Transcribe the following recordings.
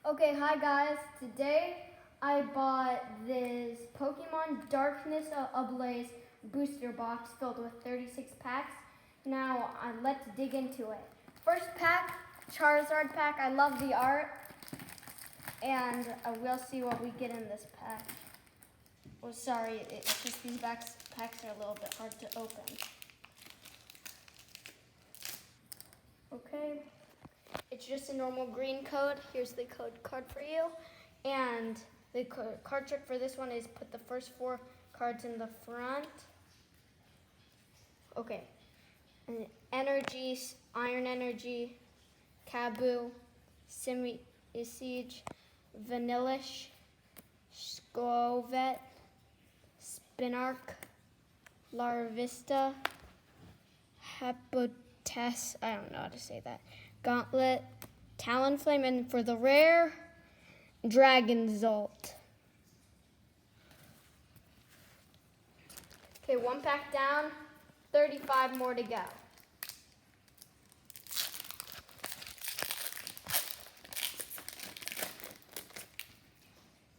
Okay, hi guys. Today I bought this Pokemon Darkness Ablaze booster box filled with 36 packs. Now let's dig into it. First pack, Charizard pack. I love the art. And we'll see what we get in this pack. Oh, sorry, it's just these packs are a little bit hard to open. Okay. It's just a normal green code. Here's the code card for you. And the card trick for this one is put the first 4 cards in the front. Okay. And Energy, Iron Energy, Kaboo, Siege, Vanillish, Scovet, Spinark, Larvista, Hepotess, I don't know how to say that, Gauntlet, Talonflame, and for the rare, Dragonzolt. Okay, 1 pack down, 35 more to go.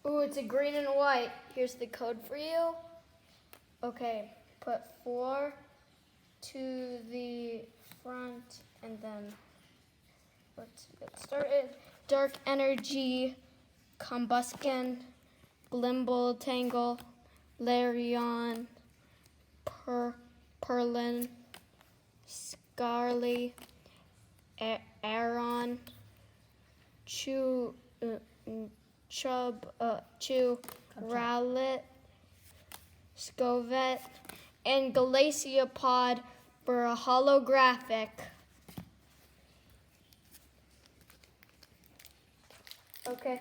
Ooh, it's a green and white. Here's the code for you. Okay, put 4 to the front and then let's get started. Dark Energy, Combusken, Glimble, Tangle, Larion, Perlin, Scarly, Aron, Chew, Rowlet, Scovet, and Glaciopod for a holographic. Okay,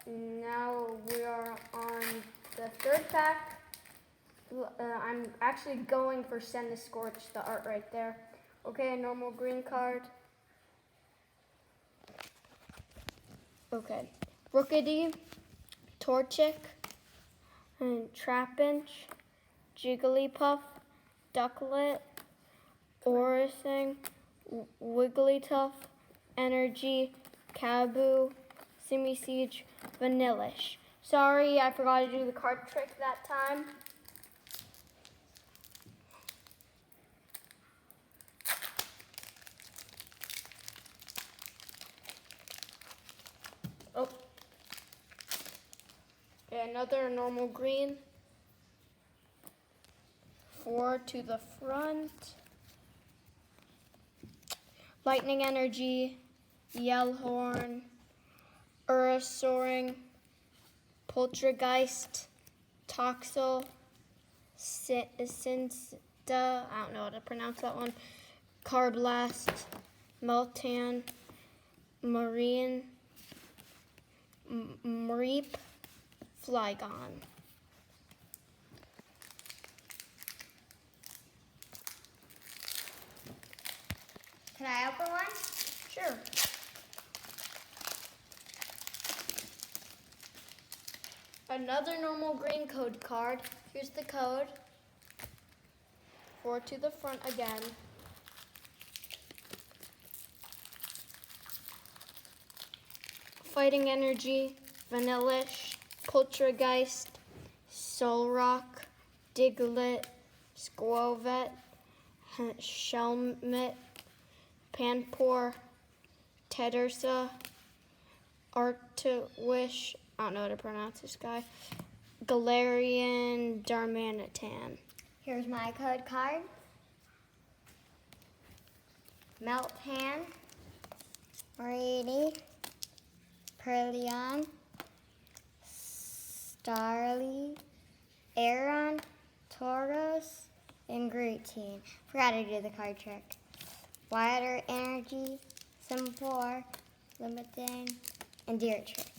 now we are on the 3rd pack. I'm actually going for Scorch, the art right there. Okay, a normal green card. Okay, Rookidee, Torchic, and Trapinch, Jigglypuff, Ducklet, Orising, Wigglytuff, Energy, Kaboo, Siege, Vanillish. Sorry, I forgot to do the card trick that time. Oh. Okay, another normal green. 4 to the front. Lightning Energy, Yellhorn, Soaring, Poltergeist, Toxel, Cinsta, I don't know how to pronounce that one, Carblast, Meltan, Marine, Mareep, Flygon. Can I open one? Sure. Another normal green code card. Here's the code. 4 to the front again. Fighting Energy, Vanillish, Poltergeist, Solrock, Diglett, Squovet, Shelmet, Panpour, Teddersa, Artiwish, I don't know how to pronounce this guy, Galarian, Darmanitan. Here's my code card. Meltan, Brady, Perleon, Starly, Aron, Tauros, and Grootine. Forgot to do the card trick. Water Energy, Simipour, Limiting, and Deer Trick.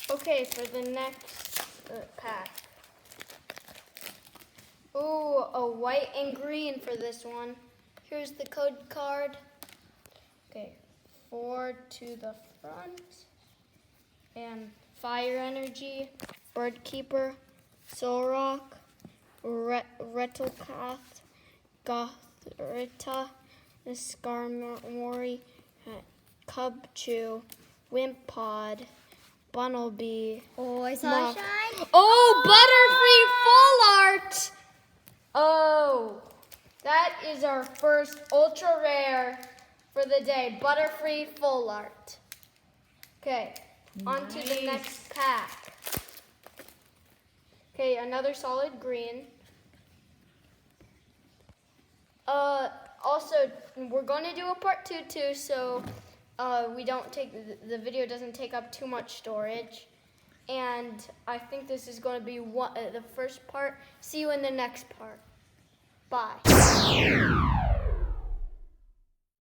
Okay, for the next pack. Ooh, a white and green for this one. Here's the code card. Okay, 4 to the front. And Fire Energy, Birdkeeper, Solrock, Rettlecath, Gothrita, Skarmory, Cubchoo, Wimpod, Bunnelby. Oh, I saw Mock. shine. Oh, Butterfree Full Art! Oh, that is our first ultra rare for the day. Butterfree Full Art. Okay, on to the next pack. Okay, another solid green. Also, we're going to do a part 2 too, so we don't take the video doesn't take up too much storage. And I think this is going to be the first part. See you in the next part. Bye.